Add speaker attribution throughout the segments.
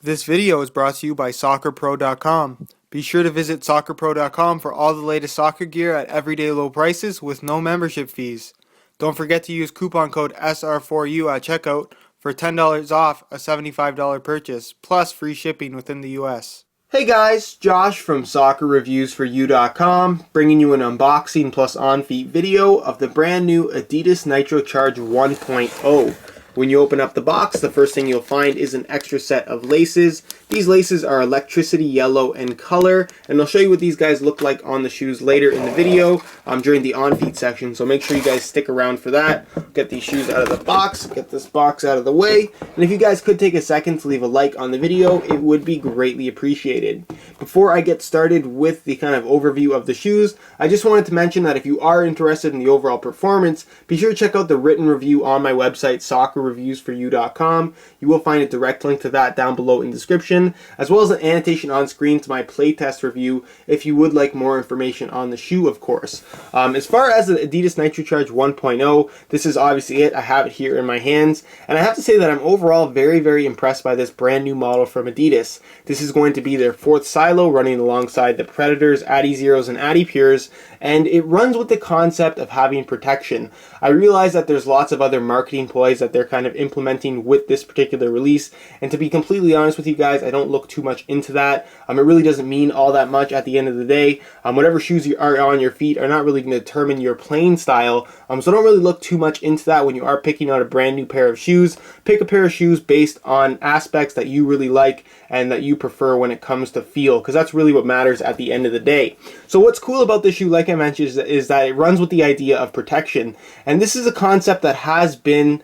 Speaker 1: This video is brought to you by SoccerPro.com. Be sure to visit SoccerPro.com for all the latest soccer gear at everyday low prices with no membership fees. Don't forget to use coupon code SR4U at checkout for $10 off a $75 purchase, plus free shipping within the US. Hey guys, Josh from SoccerReviewsForYou.com, bringing you an unboxing plus on-feet video of the brand new Adidas Nitrocharge 1.0. When you open up the box, the first thing you'll find is an extra set of laces. These laces are electricity yellow in color, and I'll show you what these guys look like on the shoes later in the video during the on-feet section, so make sure you guys stick around for that. Get these shoes out of the box, get this box out of the way, and if you guys could take a second to leave a like on the video, it would be greatly appreciated. Before I get started with the kind of overview of the shoes, I just wanted to mention that if you are interested in the overall performance, be sure to check out the written review on my website, SoccerReviewsForYou.com. You will find a direct link to that down below in the description, as well as an annotation on screen to my playtest review if you would like more information on the shoe, of course. As far as the Adidas Nitrocharge 1.0, this is obviously it. I have it here in my hands, and I have to say that I'm overall very impressed by this brand new model from Adidas. This is going to be their fourth silo, running alongside the Predators, Adi Zeros, and Adi Pures, and it runs with the concept of having protection. I realize that there's lots of other marketing ploys that they're kind of implementing with this particular release, and to be completely honest with you guys, I don't look too much into that. It really doesn't mean all that much at the end of the day. Whatever shoes you are on your feet are not really going to determine your playing style, so don't really look too much into that when you are picking out a brand new pair of shoes. Pick a pair of shoes based on aspects that you really like and that you prefer when it comes to feel, because that's really what matters at the end of the day. So what's cool about this shoe, like I mentioned, is that it runs with the idea of protection, and this is a concept that has been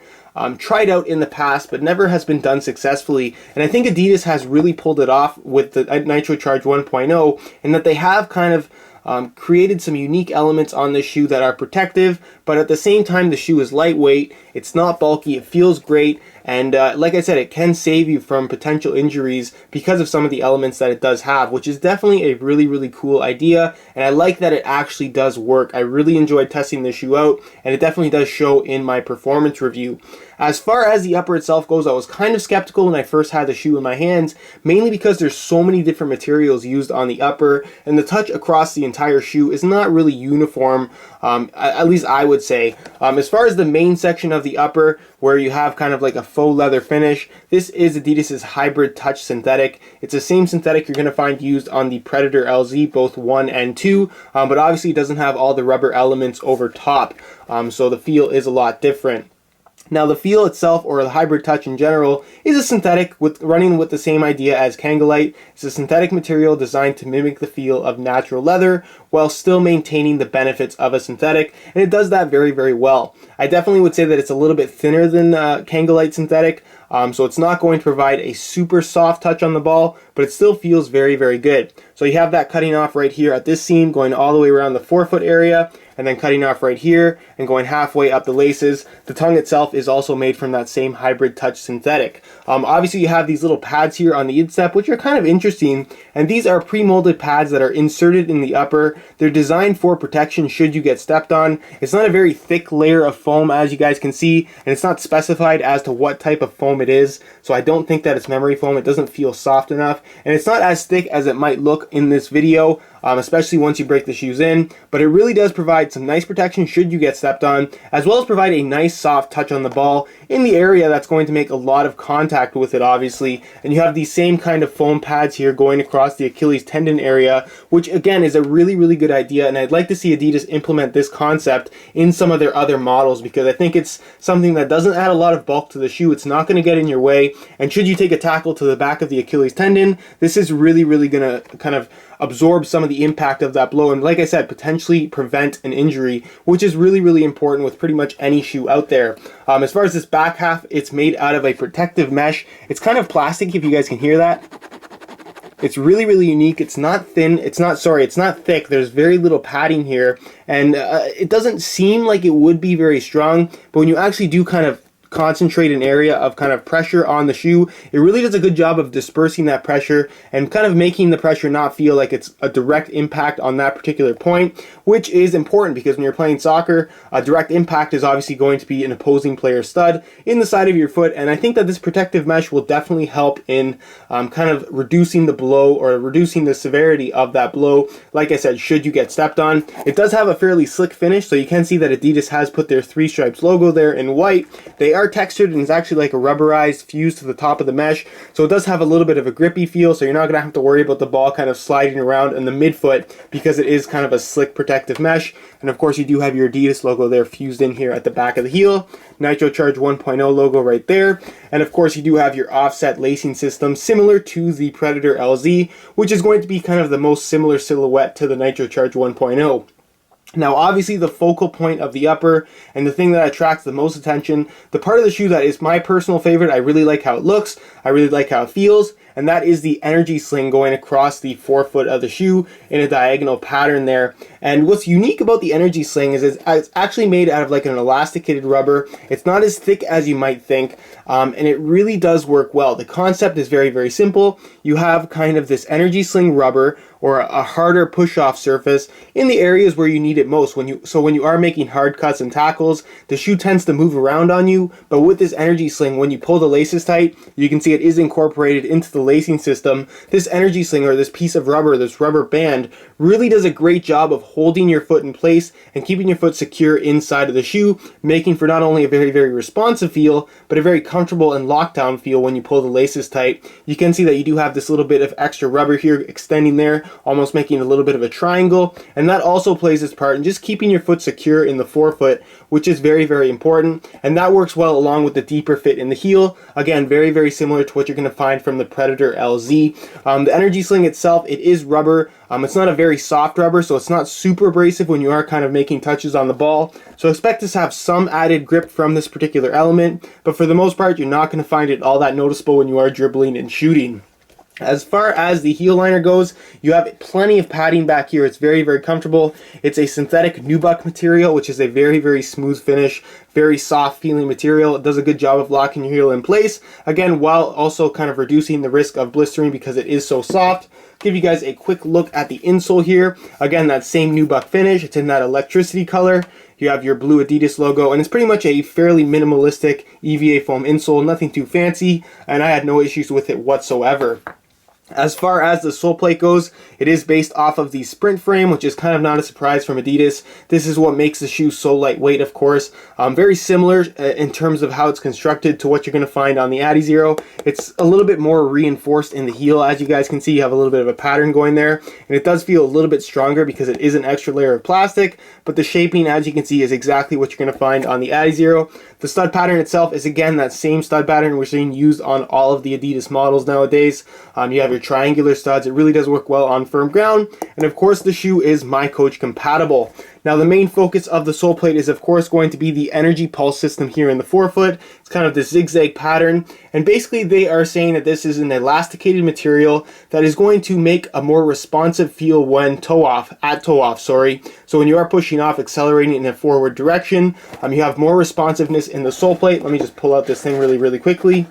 Speaker 1: tried out in the past but never has been done successfully, and I think Adidas has really pulled it off with the Nitrocharge 1.0 in that they have kind of created some unique elements on this shoe that are protective, but at the same time the shoe is lightweight, it's not bulky, it feels great, and like I said, it can save you from potential injuries because of some of the elements that it does have, which is definitely a really cool idea, and I like that it actually does work. I really enjoyed testing this shoe out, and it definitely does show in my performance review. As far as the upper itself goes, I was kind of skeptical when I first had the shoe in my hands, mainly because there's so many different materials used on the upper, and the touch across the entire shoe is not really uniform, at least I would say. As far as the main section of the upper, where you have kind of like a faux leather finish, this is Adidas's hybrid touch synthetic. It's the same synthetic you're going to find used on the Predator LZ, both 1 and 2, but obviously it doesn't have all the rubber elements over top, so the feel is a lot different. Now the feel itself, or the hybrid touch in general, is a synthetic running with the same idea as Kangolite. It's a synthetic material designed to mimic the feel of natural leather while still maintaining the benefits of a synthetic, and it does that very well. I definitely would say that it's a little bit thinner than Kangolite synthetic, so it's not going to provide a super soft touch on the ball, but it still feels very good. So you have that cutting off right here at this seam, going all the way around the forefoot area, and then cutting off right here and going halfway up the laces. The tongue itself is also made from that same hybrid touch synthetic. Obviously you have these little pads here on the instep, which are kind of interesting, and these are pre-molded pads that are inserted in the upper. They're designed for protection should you get stepped on. It's not a very thick layer of foam, as you guys can see, and it's not specified as to what type of foam it is, so I don't think that it's memory foam. It doesn't feel soft enough, and it's not as thick as it might look in this video, especially once you break the shoes in, but it really does provide some nice protection should you get stepped on, as well as provide a nice soft touch on the ball in the area that's going to make a lot of contact with it, obviously. And you have these same kind of foam pads here going across the Achilles tendon area, which again is a really good idea, and I'd like to see Adidas implement this concept in some of their other models, because I think it's something that doesn't add a lot of bulk to the shoe. It's not going to get in your way, and should you take a tackle to the back of the Achilles tendon, this is really going to kind of absorb some of the impact of that blow, and like I said, potentially prevent an injury, which is really important with pretty much any shoe out there. As far as this back half, it's made out of a protective mesh. It's kind of plastic, if you guys can hear that. It's really unique. It's not thin. It's not thick. There's very little padding here, and it doesn't seem like it would be very strong, but when you actually do kind of concentrate an area of kind of pressure on the shoe, it really does a good job of dispersing that pressure and kind of making the pressure not feel like it's a direct impact on that particular point, which is important because when you're playing soccer, a direct impact is obviously going to be an opposing player's stud in the side of your foot. And I think that this protective mesh will definitely help in kind of reducing the blow or reducing the severity of that blow. Like I said, should you get stepped on, it does have a fairly slick finish, so you can see that Adidas has put their 3 stripes logo there in white. They are textured and it's actually like a rubberized fuse to the top of the mesh, so it does have a little bit of a grippy feel, so you're not going to have to worry about the ball kind of sliding around in the midfoot because it is kind of a slick protective mesh. And of course you do have your Adidas logo there fused in here at the back of the heel, Nitrocharge 1.0 logo right there, and of course you do have your offset lacing system similar to the Predator LZ, which is going to be kind of the most similar silhouette to the Nitrocharge 1.0. Now obviously the focal point of the upper and the thing that attracts the most attention, the part of the shoe that is my personal favorite, I really like how it looks, I really like how it feels, and that is the energy sling going across the forefoot of the shoe in a diagonal pattern there. And what's unique about the energy sling is it's actually made out of like an elasticated rubber. It's not as thick as you might think, and it really does work well. The concept is very, very simple. You have kind of this energy sling rubber or a harder push-off surface in the areas where you need it most. When you are making hard cuts and tackles, the shoe tends to move around on you, but with this energy sling, when you pull the laces tight, you can see it is incorporated into the lacing system. This energy sling, or this piece of rubber, this rubber band, really does a great job of holding your foot in place and keeping your foot secure inside of the shoe, making for not only a very, very responsive feel, but a very comfortable and lockdown feel when you pull the laces tight. You can see that you do have this little bit of extra rubber here extending there, almost making a little bit of a triangle, and that also plays its part in just keeping your foot secure in the forefoot, which is very, very important, and that works well along with the deeper fit in the heel. Again, very, very similar to what you're going to find from the Predator LZ. The energy sling itself, it is rubber. It's not a very soft rubber, so it's not super abrasive when you are kind of making touches on the ball. So expect to have some added grip from this particular element, but for the most part, you're not going to find it all that noticeable when you are dribbling and shooting. As far as the heel liner goes, you have plenty of padding back here. It's very, very comfortable. It's a synthetic nubuck material, which is a very, very smooth finish, very soft feeling material. It does a good job of locking your heel in place, again, while also kind of reducing the risk of blistering because it is so soft. Give you guys a quick look at the insole here. Again, that same nubuck finish. It's in that electricity color. You have your blue Adidas logo, and it's pretty much a fairly minimalistic EVA foam insole, nothing too fancy, and I had no issues with it whatsoever. As far as the sole plate goes, it is based off of the Sprint frame, which is kind of not a surprise from Adidas. This is what makes the shoe so lightweight, of course. Very similar in terms of how it's constructed to what you're going to find on the Adizero. It's a little bit more reinforced in the heel. As you guys can see, you have a little bit of a pattern going there, and it does feel a little bit stronger because it is an extra layer of plastic, but the shaping, as you can see, is exactly what you're going to find on the Adizero. The stud pattern itself is, again, that same stud pattern we're seeing used on all of the Adidas models nowadays. You have your triangular studs. It really does work well on firm ground, and of course the shoe is My Coach compatible. Now the main focus of the sole plate is of course going to be the energy pulse system here in the forefoot. It's kind of this zigzag pattern, and basically they are saying that this is an elasticated material that is going to make a more responsive feel when toe off. So when you are pushing off, accelerating in a forward direction, you have more responsiveness in the sole plate. Let me just pull out this thing really quickly,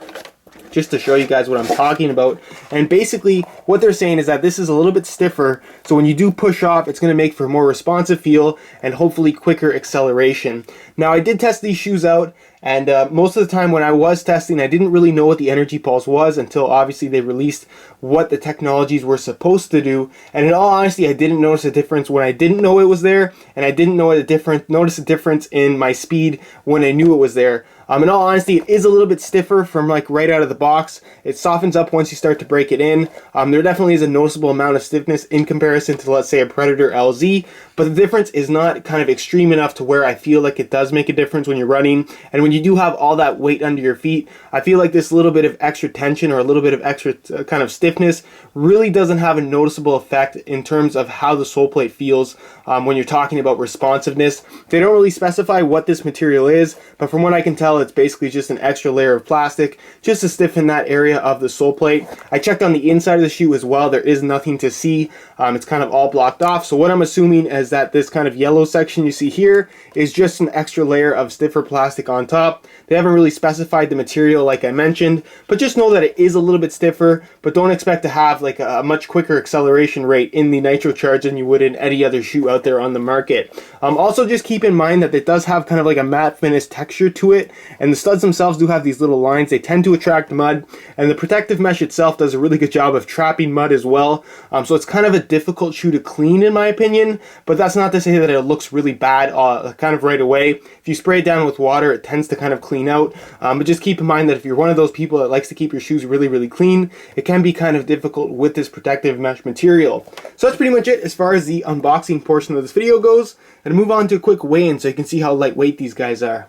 Speaker 1: just to show you guys what I'm talking about. And basically what they're saying is that this is a little bit stiffer, so when you do push off, it's going to make for a more responsive feel and hopefully quicker acceleration. Now I did test these shoes out, and most of the time when I was testing, I didn't really know what the energy pulse was until obviously they released what the technologies were supposed to do. And in all honesty, I didn't notice a difference when I didn't know it was there, and I didn't notice a difference in my speed when I knew it was there. In all honesty, it is a little bit stiffer from like right out of the box. It softens up once you start to break it in. There definitely is a noticeable amount of stiffness in comparison to, let's say, a Predator LZ, but the difference is not kind of extreme enough to where I feel like it does make a difference when you're running. And when you do have all that weight under your feet, I feel like this little bit of extra tension or a little bit of extra kind of stiffness really doesn't have a noticeable effect in terms of how the sole plate feels when you're talking about responsiveness. They don't really specify what this material is, but from what I can tell, tell, it's basically just an extra layer of plastic just to stiffen that area of the sole plate. I checked on the inside of the shoe as well. There is nothing to see. It's kind of all blocked off. So what I'm assuming is that this kind of yellow section you see here is just an extra layer of stiffer plastic on top. They haven't really specified the material like I mentioned, but just know that it is a little bit stiffer, but don't expect to have like a much quicker acceleration rate in the Nitrocharge than you would in any other shoe out there on the market. Also just keep in mind that it does have kind of like a matte finish texture to it, and the studs themselves do have these little lines. They tend to attract mud, and the protective mesh itself does a really good job of trapping mud as well. So it's kind of a difficult shoe to clean in my opinion, but that's not to say that it looks really bad kind of right away. If you spray it down with water, it tends to kind of clean out, but just keep in mind that if you're one of those people that likes to keep your shoes really clean, it can be kind of difficult with this protective mesh material. So that's pretty much it as far as the unboxing portion of this video goes, and move on to a quick weigh-in so you can see how lightweight these guys are.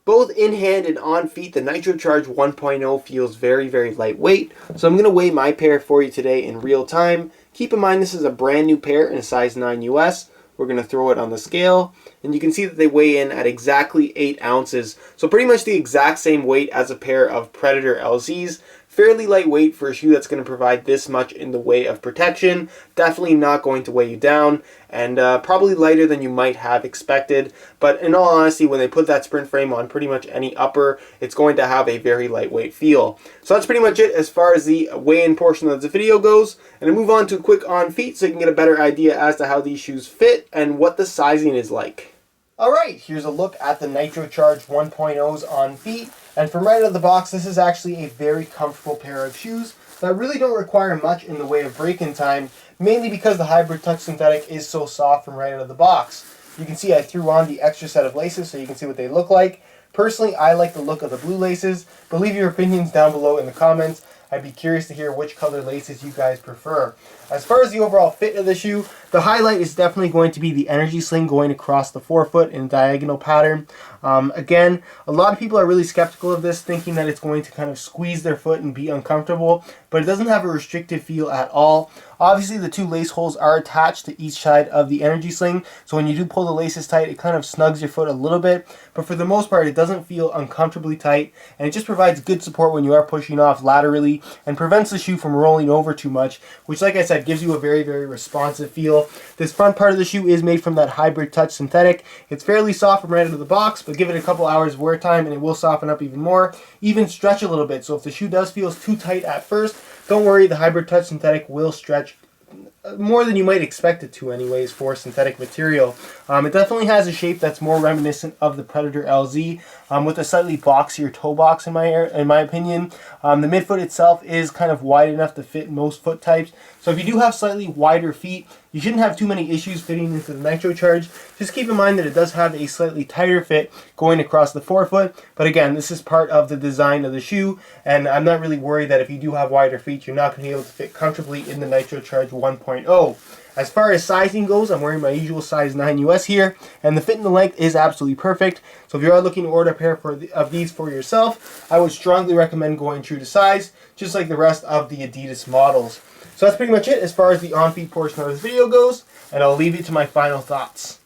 Speaker 1: Both in hand and on feet, the Nitrocharge 1.0 feels very lightweight, so I'm going to weigh my pair for you today in real time. Keep in mind this is a brand new pair in a size 9 US. We're going to throw it on the scale, and you can see that they weigh in at exactly 8 ounces. So pretty much the exact same weight as a pair of Predator LZs. Fairly lightweight for a shoe that's going to provide this much in the way of protection. Definitely not going to weigh you down, and probably lighter than you might have expected. But in all honesty, when they put that sprint frame on pretty much any upper, it's going to have a very lightweight feel. So that's pretty much it as far as the weigh-in portion of the video goes. And I move on to a quick on feet so you can get a better idea as to how these shoes fit and what the sizing is like. Alright, here's a look at the Nitrocharge 1.0's on feet. And from right out of the box, this is actually a very comfortable pair of shoes that really don't require much in the way of break-in time, mainly because the Hybrid Touch Synthetic is so soft from right out of the box. You can see I threw on the extra set of laces so you can see what they look like. Personally, I like the look of the blue laces, but leave your opinions down below in the comments. I'd be curious to hear which color laces you guys prefer. As far as the overall fit of the shoe, the highlight is definitely going to be the energy sling going across the forefoot in a diagonal pattern. Again, a lot of people are really skeptical of this, thinking that it's going to kind of squeeze their foot and be uncomfortable, but it doesn't have a restrictive feel at all. Obviously, the 2 lace holes are attached to each side of the energy sling, so when you do pull the laces tight, it kind of snugs your foot a little bit, but for the most part, it doesn't feel uncomfortably tight, and it just provides good support when you are pushing off laterally and prevents the shoe from rolling over too much, which, like I said, gives you a very responsive feel. This front part of the shoe is made from that Hybrid Touch Synthetic. It's fairly soft from right out of the box, but give it a couple hours of wear time and it will soften up even more, even stretch a little bit. So if the shoe does feel too tight at first, don't worry, the Hybrid Touch Synthetic will stretch more than you might expect it to anyways for synthetic material. It definitely has a shape that's more reminiscent of the Predator LZ, with a slightly boxier toe box in my opinion. The midfoot itself is kind of wide enough to fit most foot types, so if you do have slightly wider feet, you shouldn't have too many issues fitting into the Nitrocharge. Just keep in mind that it does have a slightly tighter fit going across the forefoot, but again, this is part of the design of the shoe, and I'm not really worried that if you do have wider feet, you're not going to be able to fit comfortably in the Nitrocharge 1.0. As far as sizing goes, I'm wearing my usual size 9 US here, and the fit and the length is absolutely perfect. So if you are looking to order a pair of these for yourself, I would strongly recommend going true to size, just like the rest of the Adidas models. So that's pretty much it as far as the on-feet portion of this video goes, and I'll leave you to my final thoughts.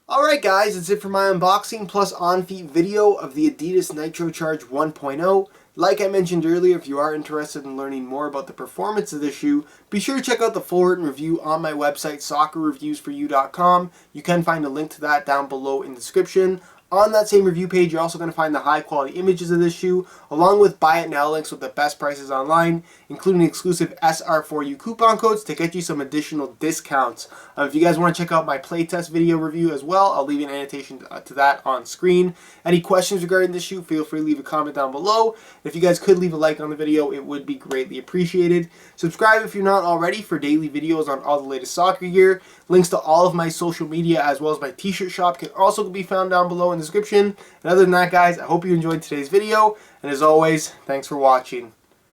Speaker 1: Alright guys, that's it for my unboxing plus on-feet video of the Adidas Nitrocharge 1.0. Like I mentioned earlier, if you are interested in learning more about the performance of this shoe, be sure to check out the full written review on my website, soccerreviewsforyou.com. You can find a link to that down below in the description. On that same review page, you're also going to find the high quality images of this shoe, along with buy it now links with the best prices online, including exclusive SR4U coupon codes to get you some additional discounts. If you guys want to check out my playtest video review as well, I'll leave an annotation to that on screen. Any questions regarding this shoe, feel free to leave a comment down below. If you guys could leave a like on the video, it would be greatly appreciated. Subscribe if you're not already for daily videos on all the latest soccer gear. Links to all of my social media as well as my t-shirt shop can also be found down below in the description. And other than that guys, I hope you enjoyed today's video, and as always, thanks for watching.